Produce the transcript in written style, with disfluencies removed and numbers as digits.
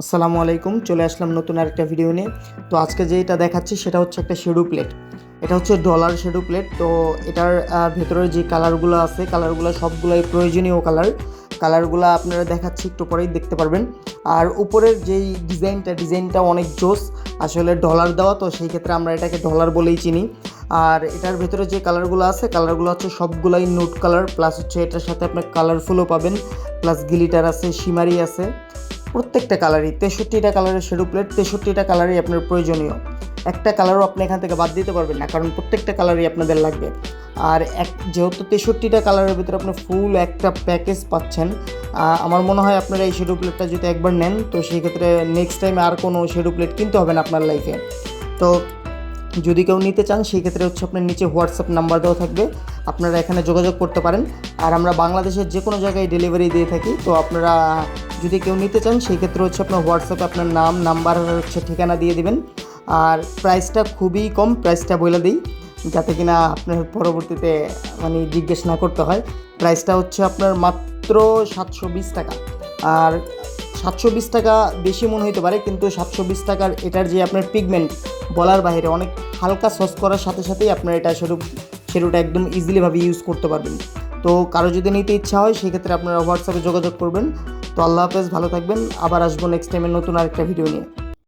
আসসালামু আলাইকুম, চলে আসলাম নতুন আরেকটা ভিডিও নিয়ে। তো আজকে যেটা দেখাচ্ছি সেটা হচ্ছে একটা শ্যাডো প্লেট। এটা হচ্ছে ডলার শ্যাডো প্লেট। তো এটার ভেতরের যে কালারগুলো আছে, কালারগুলো সবগুলোই প্রয়োজনীয় কালারগুলো আপনারা দেখাচ্ছি, একটু পরেই দেখতে পারবেন। আর উপরের যেই ডিজাইনটা অনেক জোস। আসলে ডলার দেওয়া, তো সেই ক্ষেত্রে আমরা এটাকে ডলার বলেই চিনি। আর এটার ভেতরে যে কালারগুলো আছে, কালারগুলো হচ্ছে সবগুলাই নুট কালার, প্লাস হচ্ছে এটার সাথে আপনার কালারফুলও পাবেন, প্লাস গ্লিটার আছে, শিমারি আছে। প্রত্যেকটা কালারই 63টা কালারের শ্যাডো প্লেট, 63টা কালারই আপনার প্রয়োজনীয়। একটা কালারও আপনি এখান থেকে বাদ দিতে পারবেন না, কারণ প্রত্যেকটা কালারই আপনাদের লাগবে। আর যেহেতু 63টা কালারের ভিতরে আপনি ফুল একটা প্যাকেজ পাচ্ছেন, আমার মনে হয় আপনারা এই শ্যাডো প্লেটটা যদি একবার নেন, তো সেই ক্ষেত্রে নেক্সট টাইমে আর কোনো শ্যাডো প্লেট কিনতে হবে না আপনার লাইফে। তো যদি কেউ নিতে চান, সেই ক্ষেত্রে হচ্ছে আপনার নিচে হোয়াটসঅ্যাপ নাম্বার দেওয়া থাকবে, আপনারা এখানে যোগাযোগ করতে পারেন। আর আমরা বাংলাদেশের যে কোনো জায়গায় ডেলিভারি দিয়ে থাকি। তো আপনারা যদি কেউ নিতে চান, সেই ক্ষেত্রে হচ্ছে আপনার হোয়াটসঅ্যাপে আপনার নাম, নাম্বার, হচ্ছে ঠিকানা দিয়ে দিবেন। আর প্রাইসটা খুবই কম, প্রাইসটা বলে দিই যাতে কিনা আপনার পরবর্তীতে মানে জিজ্ঞেস না করতে হয়। প্রাইসটা হচ্ছে আপনার মাত্র 720 টাকা। আর 720 টাকা বেশি মনে হতে পারে, কিন্তু 720 টাকার এটার যে আপনার পিগমেন্ট বলার বাইরে, অনেক হালকা সস করার সাথে সাথেই আপনার এটা শ্যাডোটা একদম ইজিলিভাবে ইউজ করতে পারবেন। তো কারো যদি নিতে ইচ্ছা হয়, সেক্ষেত্রে আপনারা হোয়াটসঅ্যাপে যোগাযোগ করবেন। তো আল্লাহ হাফেজ, ভালো থাকবেন। আবার আসবো নেক্সট টাইমে নতুন আরেকটা ভিডিও নিয়ে।